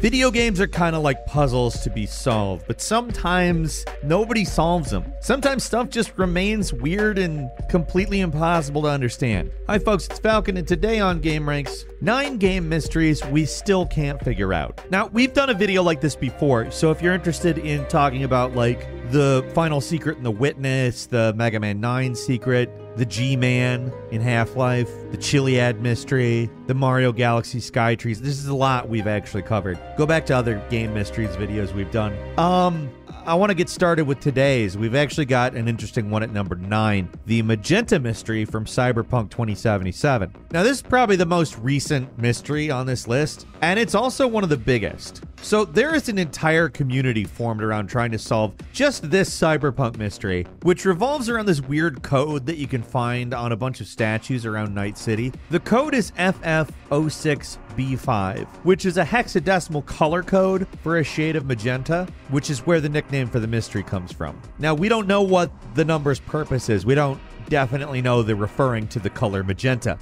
Video games are kind of like puzzles to be solved, but sometimes nobody solves them. Sometimes stuff just remains weird and completely impossible to understand. Hi folks, it's Falcon, and today on Game Ranks, 9 game mysteries we still can't figure out. Now, we've done a video like this before, so if you're interested in talking about like the final secret in The Witness, the Mega Man 9 secret, the G-Man in Half-Life, the Chiliad mystery, the Mario Galaxy Skytrees. This is a lot we've actually covered. Go back to other game mysteries videos we've done. I want to get started with today's. We've actually got an interesting one at number 9, the Magenta mystery from Cyberpunk 2077. Now, this is probably the most recent mystery on this list, and it's also one of the biggest. So there is an entire community formed around trying to solve just this Cyberpunk mystery, which revolves around this weird code that you can find on a bunch of statues around Night City. The code is FF06B5, which is a hexadecimal color code for a shade of magenta, which is where the nickname for the mystery comes from. Now, we don't know what the number's purpose is. We don't definitely know they're referring to the color magenta.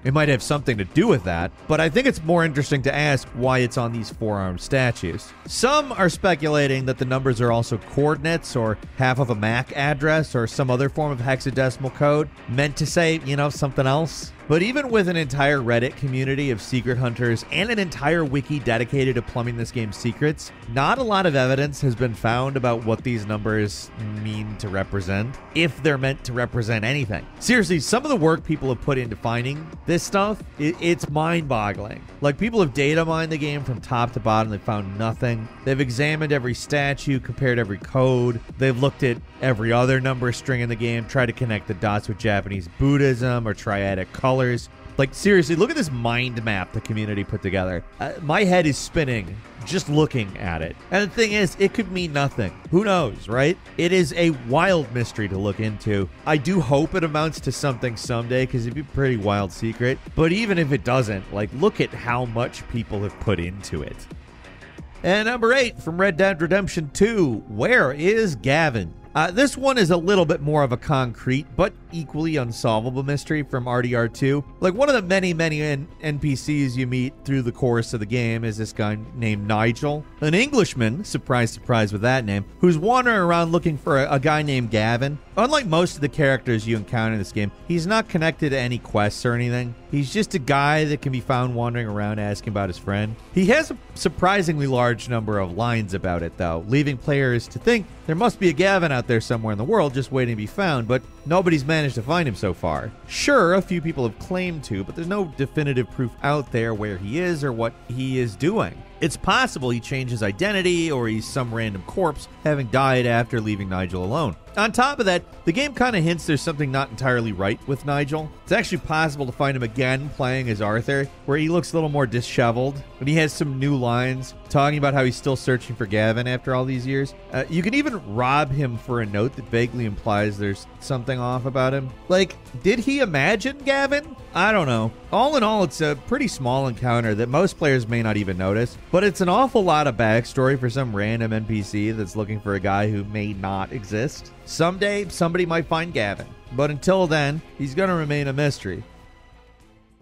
It might have something to do with that, but I think it's more interesting to ask why it's on these four-armed statues. Some are speculating that the numbers are also coordinates or half of a MAC address or some other form of hexadecimal code meant to say, something else. But even with an entire Reddit community of secret hunters and an entire wiki dedicated to plumbing this game's secrets, not a lot of evidence has been found about what these numbers mean to represent, if they're meant to represent anything. Seriously, some of the work people have put into finding this stuff, it's mind-boggling. Like, people have data mined the game from top to bottom. They've found nothing. They've examined every statue, compared every code. They've looked at every other number string in the game, tried to connect the dots with Japanese Buddhism or triadic colors. Like, seriously, look at this mind map the community put together. My head is spinning just looking at it. And the thing is, it could mean nothing. Who knows, right? It is a wild mystery to look into. I do hope it amounts to something someday, because it'd be a pretty wild secret. But even if it doesn't, like, look at how much people have put into it. And number 8 from Red Dead Redemption 2, where is Gavin? This one is a little bit more of a concrete, but equally unsolvable mystery from RDR2. Like, one of the many NPCs you meet through the course of the game is this guy named Nigel, an Englishman, surprise, surprise with that name, who's wandering around looking for a guy named Gavin. Unlike most of the characters you encounter in this game, he's not connected to any quests or anything. He's just a guy that can be found wandering around asking about his friend. He has a surprisingly large number of lines about it, though, leaving players to think there must be a Gavin out there somewhere in the world just waiting to be found, but nobody's managed to find him so far. Sure, a few people have claimed to, but there's no definitive proof out there where he is or what he is doing. It's possible he changed his identity, or he's some random corpse having died after leaving Nigel alone. On top of that, the game kind of hints there's something not entirely right with Nigel. It's actually possible to find him again playing as Arthur, where he looks a little more disheveled, and he has some new lines talking about how he's still searching for Gavin after all these years. You can even rob him for a note that vaguely implies there's something off about him. Like, did he imagine Gavin? I don't know. All in all, it's a pretty small encounter that most players may not even notice, but it's an awful lot of backstory for some random NPC that's looking for a guy who may not exist. Someday, somebody might find Gavin, but until then, he's going to remain a mystery.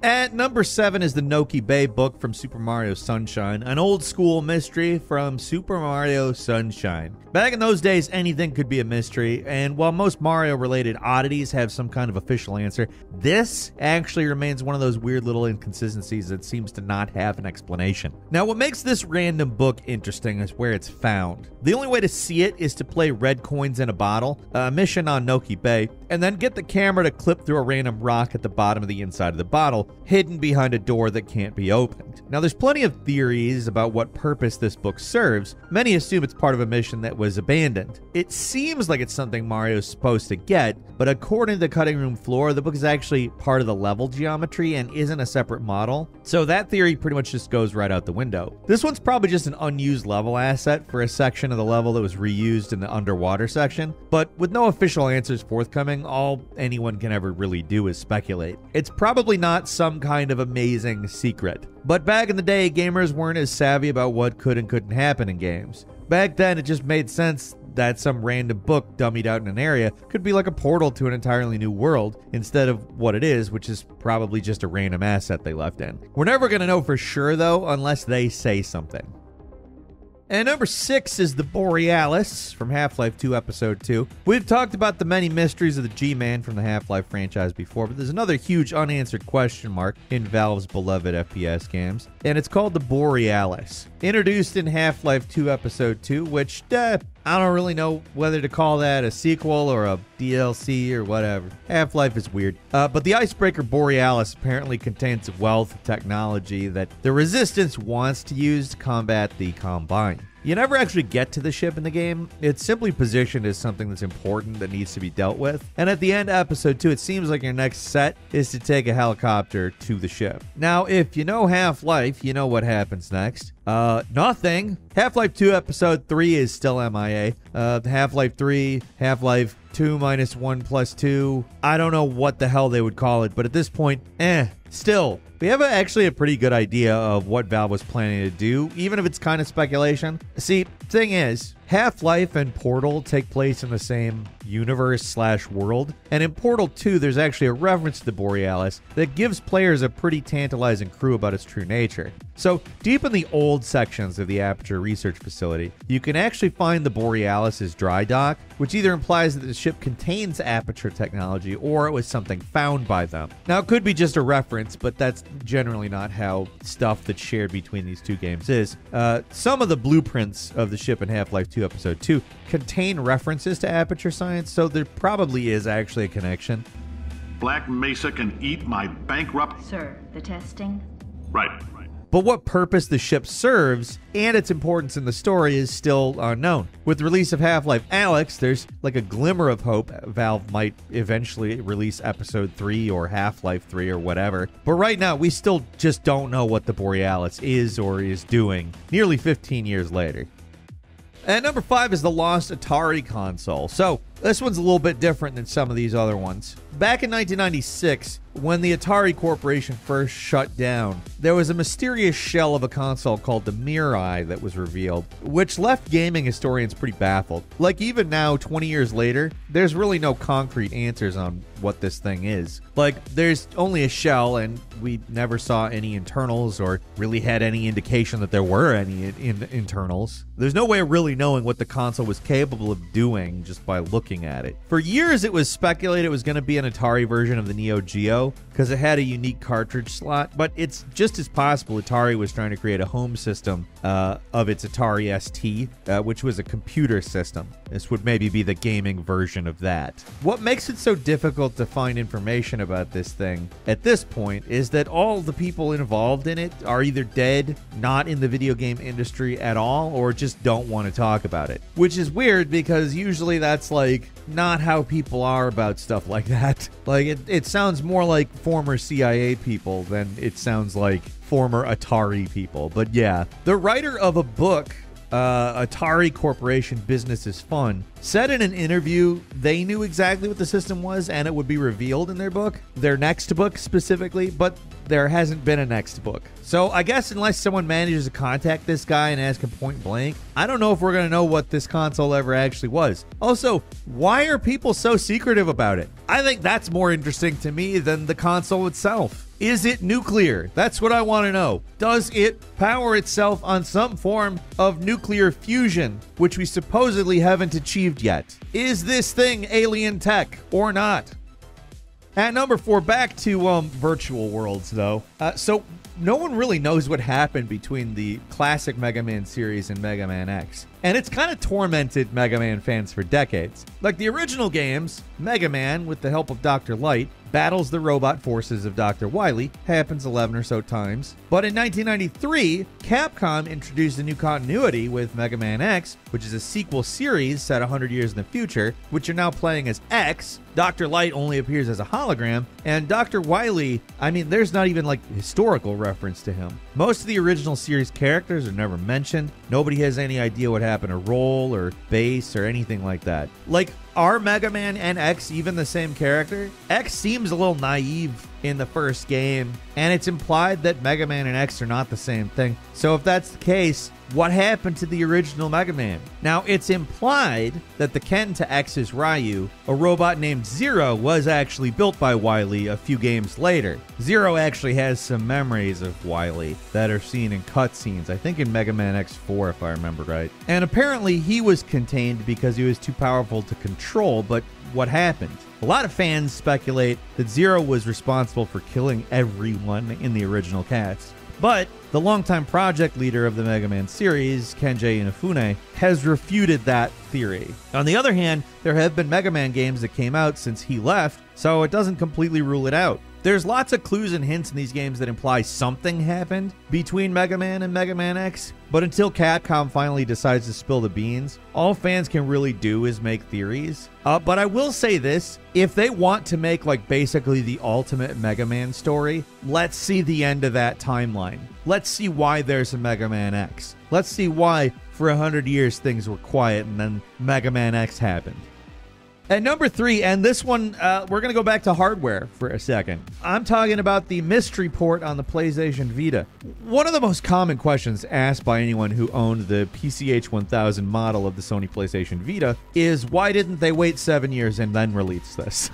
At number 7 is the Noki Bay book from Super Mario Sunshine, an old school mystery from Super Mario Sunshine. Back in those days, anything could be a mystery, and while most Mario-related oddities have some kind of official answer, this actually remains one of those weird little inconsistencies that seems to not have an explanation. Now, what makes this random book interesting is where it's found. The only way to see it is to play Red Coins in a Bottle, a mission on Noki Bay, and then get the camera to clip through a random rock at the bottom of the inside of the bottle, hidden behind a door that can't be opened. Now, there's plenty of theories about what purpose this book serves. Many assume it's part of a mission that was abandoned. It seems like it's something Mario's supposed to get, but according to the cutting room floor, the book is actually part of the level geometry and isn't a separate model. So that theory pretty much just goes right out the window. This one's probably just an unused level asset for a section of the level that was reused in the underwater section, but with no official answers forthcoming, all anyone can ever really do is speculate. It's probably not some kind of amazing secret. But back in the day, gamers weren't as savvy about what could and couldn't happen in games. Back then, it just made sense that some random book dummied out in an area could be like a portal to an entirely new world instead of what it is, which is probably just a random asset they left in. We're never going to know for sure, though, unless they say something. And number 6 is the Borealis from Half-Life 2 Episode 2. We've talked about the many mysteries of the G-Man from the Half-Life franchise before, but there's another huge unanswered question mark in Valve's beloved FPS games, and it's called the Borealis. Introduced in Half-Life 2 Episode 2, which, I don't really know whether to call that a sequel or a DLC or whatever. Half-Life is weird. But the icebreaker Borealis apparently contains a wealth of technology that the Resistance wants to use to combat the Combine. You never actually get to the ship in the game. It's simply positioned as something that's important that needs to be dealt with. And at the end of Episode 2, it seems like your next set is to take a helicopter to the ship. Now, if you know Half-Life, you know what happens next. Nothing. Half-Life 2 Episode 3 is still MIA. Half-Life 3, Half-Life 2 minus 1 plus 2. I don't know what the hell they would call it, but at this point, still. We have actually a pretty good idea of what Valve was planning to do, even if it's kind of speculation. See, thing is, Half-Life and Portal take place in the same universe/world, and in Portal 2, there's actually a reference to the Borealis that gives players a pretty tantalizing clue about its true nature. So, deep in the old sections of the Aperture Research Facility, you can actually find the Borealis's dry dock, which either implies that the ship contains Aperture technology or it was something found by them. Now, it could be just a reference, but that's generally not how stuff that's shared between these two games is. Some of the blueprints of the ship in Half-Life 2 Episode 2 contain references to Aperture science, so there probably is actually a connection. Black Mesa can eat my bankrupt... Sir, the testing? Right. But what purpose the ship serves and its importance in the story is still unknown. With the release of Half-Life Alyx, there's like a glimmer of hope Valve might eventually release Episode 3 or Half-Life 3 or whatever. But right now, we still just don't know what the Borealis is or is doing nearly 15 years later. And number 5 is the lost Atari console. So, this one's a little bit different than some of these other ones. Back in 1996, when the Atari Corporation first shut down, there was a mysterious shell of a console called the Mirai that was revealed, which left gaming historians pretty baffled. Like, even now, 20 years later, there's really no concrete answers on what this thing is. Like, there's only a shell, and we never saw any internals or really had any indication that there were any internals. There's no way of really knowing what the console was capable of doing just by looking at it. For years, it was speculated it was going to be an Atari version of the Neo Geo because it had a unique cartridge slot, but it's just as possible Atari was trying to create a home system of its Atari ST, which was a computer system. This would maybe be the gaming version of that. What makes it so difficult to find information about this thing at this point is that all the people involved in it are either dead, not in the video game industry at all, or just don't want to talk about it. Which is weird because usually that's like not how people are about stuff like that. Like it sounds more like former CIA people than it sounds like former Atari people. But yeah, the writer of a book, Atari Corporation Business is Fun, said in an interview they knew exactly what the system was and it would be revealed in their book, their next book specifically, but there hasn't been a next book. So I guess unless someone manages to contact this guy and ask him point blank, I don't know if we're going to know what this console ever actually was. Also, why are people so secretive about it? I think that's more interesting to me than the console itself. Is it nuclear? That's what I want to know. Does it power itself on some form of nuclear fusion, which we supposedly haven't achieved yet? Is this thing alien tech or not? At number 4, back to virtual worlds, though. So no one really knows what happened between the classic Mega Man series and Mega Man X. And it's kind of tormented Mega Man fans for decades. Like the original games, Mega Man, with the help of Dr. Light, battles the robot forces of Dr. Wily, happens 11 or so times. But in 1993, Capcom introduced a new continuity with Mega Man X, which is a sequel series set 100 years in the future, which you're now playing as X. Dr. Light only appears as a hologram, and Dr. Wily, I mean, there's not even like historical reference to him. Most of the original series characters are never mentioned. Nobody has any idea what happened to Roll or Bass or anything like that. Like, are Mega Man and X even the same character? X seems a little naive in the first game, and it's implied that Mega Man and X are not the same thing. So if that's the case, what happened to the original Mega Man? Now, it's implied that the Ken to X's Ryu, a robot named Zero, was actually built by Wily a few games later. Zero actually has some memories of Wily that are seen in cutscenes, I think in Mega Man X4 if I remember right. And apparently he was contained because he was too powerful to control, but what happened? A lot of fans speculate that Zero was responsible for killing everyone in the original cast. But the longtime project leader of the Mega Man series, Kenji Inafune, has refuted that theory. On the other hand, there have been Mega Man games that came out since he left, so it doesn't completely rule it out. There's lots of clues and hints in these games that imply something happened between Mega Man and Mega Man X, but until Capcom finally decides to spill the beans, all fans can really do is make theories. But I will say this, if they want to make like basically the ultimate Mega Man story, let's see the end of that timeline. Let's see why there's a Mega Man X. Let's see why for 100 years things were quiet and then Mega Man X happened. At number 3, and this one, we're going to go back to hardware for a second. I'm talking about the mystery port on the PlayStation Vita. One of the most common questions asked by anyone who owned the PCH 1000 model of the Sony PlayStation Vita is, why didn't they wait 7 years and then release this?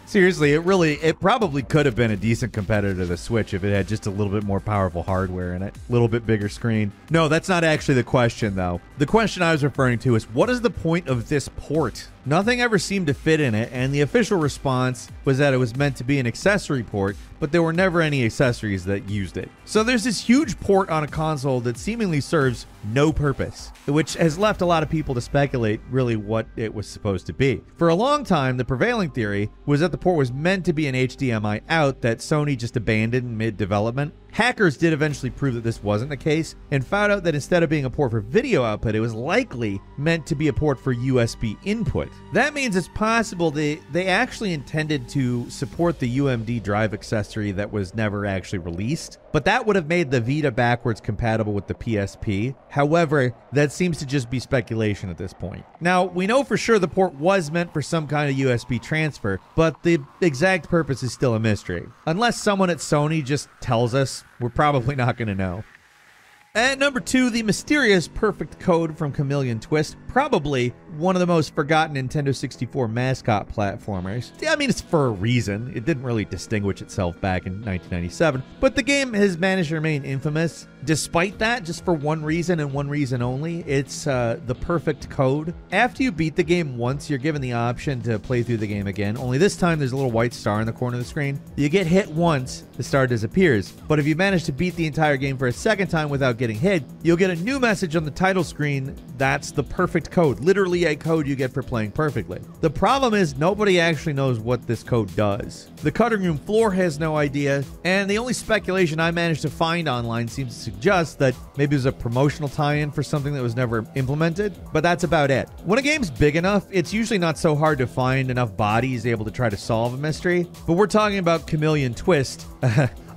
Seriously, it probably could have been a decent competitor to the Switch if it had just a little bit more powerful hardware in it, a little bit bigger screen. No, that's not actually the question, though. The question I was referring to is, what is the point of this port? Nothing ever seemed to fit in it, and the official response was that it was meant to be an accessory port, but there were never any accessories that used it. So there's this huge port on a console that seemingly serves no purpose, which has left a lot of people to speculate really what it was supposed to be. For a long time, the prevailing theory was that the port was meant to be an HDMI out that Sony just abandoned mid-development. Hackers did eventually prove that this wasn't the case and found out that instead of being a port for video output, it was likely meant to be a port for USB input. That means it's possible they actually intended to support the UMD drive accessory that was never actually released, but that would have made the Vita backwards compatible with the PSP. However, that seems to just be speculation at this point. Now, we know for sure the port was meant for some kind of USB transfer, but the exact purpose is still a mystery. Unless someone at Sony just tells us, we're probably not going to know. At number 2, the mysterious Perfect Code from Chameleon Twist, probably one of the most forgotten Nintendo 64 mascot platformers. I mean, it's for a reason. It didn't really distinguish itself back in 1997, but the game has managed to remain infamous. Despite that, just for one reason and one reason only, it's the Perfect Code. After you beat the game once, you're given the option to play through the game again, only this time there's a little white star in the corner of the screen. You get hit once, the star disappears, but if you manage to beat the entire game for a second time without getting hit, you'll get a new message on the title screen. That's the Perfect Code, literally a code you get for playing perfectly. The problem is nobody actually knows what this code does. The cutting room floor has no idea, and the only speculation I managed to find online seems to suggest that maybe it was a promotional tie-in for something that was never implemented, but that's about it. When a game's big enough, it's usually not so hard to find enough bodies able to try to solve a mystery, but we're talking about Chameleon Twist,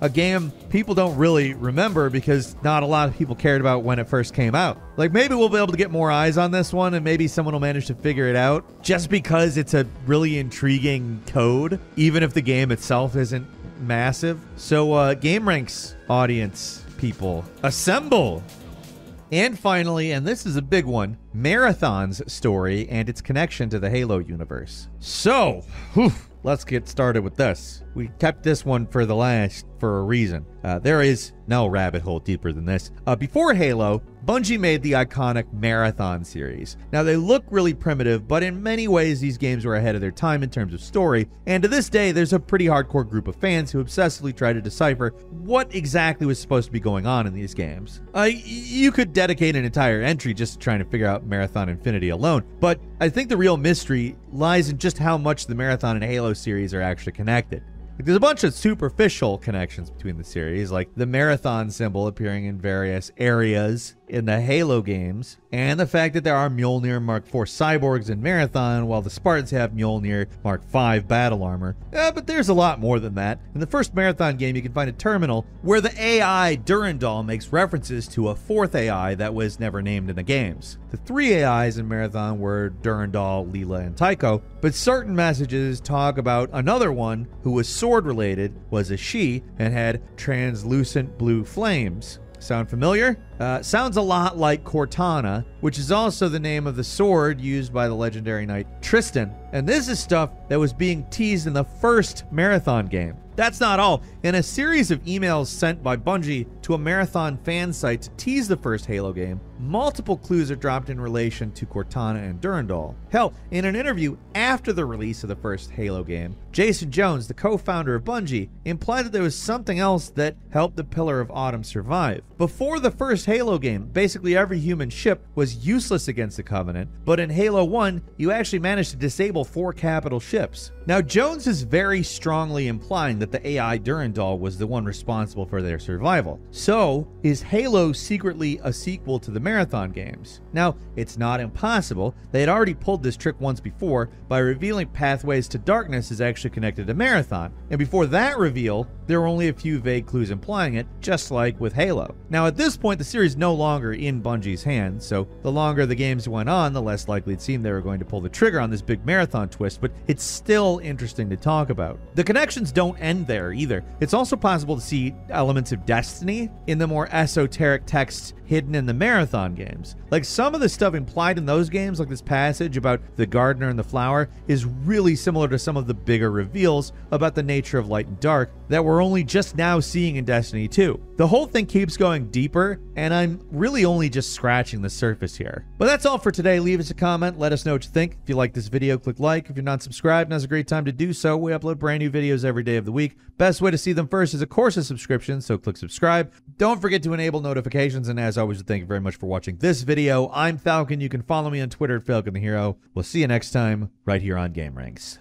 a game people don't really remember because not a lot of people cared about when it first came out. Like, maybe we'll be able to get more eyes on this one and maybe someone will manage to figure it out just because it's a really intriguing code, even if the game itself isn't massive. So, GameRanks audience people, assemble! And finally, and this is a big one, Marathon's story and its connection to the Halo universe. So, let's get started with this. We kept this one for the last for a reason. There is no rabbit hole deeper than this. Before Halo, Bungie made the iconic Marathon series. Now, they look really primitive, but in many ways, these games were ahead of their time in terms of story, and to this day, there's a pretty hardcore group of fans who obsessively try to decipher what exactly was supposed to be going on in these games. You could dedicate an entire entry just trying to figure out Marathon Infinity alone, but I think the real mystery lies in just how much the Marathon and Halo series are actually connected. There's a bunch of superficial connections between the series, like the Marathon symbol appearing in various areas in the Halo games, and the fact that there are Mjolnir Mark IV cyborgs in Marathon, while the Spartans have Mjolnir Mark V battle armor. But there's a lot more than that. In the first Marathon game, you can find a terminal where the AI Durandal makes references to a fourth AI that was never named in the games. The three AIs in Marathon were Durandal, Leela, and Tycho, but certain messages talk about another one who was sword-related, was a she, and had translucent blue flames. Sound familiar? Sounds a lot like Cortana, which is also the name of the sword used by the legendary knight Tristan. And this is stuff that was being teased in the first Marathon game. That's not all. In a series of emails sent by Bungie to a Marathon fan site to tease the first Halo game, multiple clues are dropped in relation to Cortana and Durandal. Hell, in an interview after the release of the first Halo game, Jason Jones, the co-founder of Bungie, implied that there was something else that helped the Pillar of Autumn survive. Before the first Halo game, basically every human ship was useless against the Covenant, but in Halo 1, you actually managed to disable 4 capital ships. Now, Jones is very strongly implying that the AI Durandal was the one responsible for their survival. So, is Halo secretly a sequel to the Marathon games? Now, it's not impossible. They had already pulled this trick once before by revealing Pathways to Darkness is actually connected to Marathon. And before that reveal, there were only a few vague clues implying it, just like with Halo. Now, at this point, the series is no longer in Bungie's hands, so the longer the games went on, the less likely it seemed they were going to pull the trigger on this big Marathon twist, but it's still interesting to talk about. The connections don't end there either. It's also possible to see elements of Destiny in the more esoteric texts hidden in the Marathon games. Like, some of the stuff implied in those games, like this passage about the gardener and the flower, is really similar to some of the bigger reveals about the nature of light and dark that we're only just now seeing in Destiny 2. The whole thing keeps going deeper, and I'm really only just scratching the surface here. But that's all for today. Leave us a comment. Let us know what you think. If you like this video, click like. If you're not subscribed, now's a great time to do so. We upload brand new videos every day of the week. Best way to see them first is, of course, a subscription, so click subscribe. Don't forget to enable notifications, and as always, thank you very much for watching this video. I'm Falcon. You can follow me on Twitter at Falcon the Hero. We'll see you next time right here on GameRanks.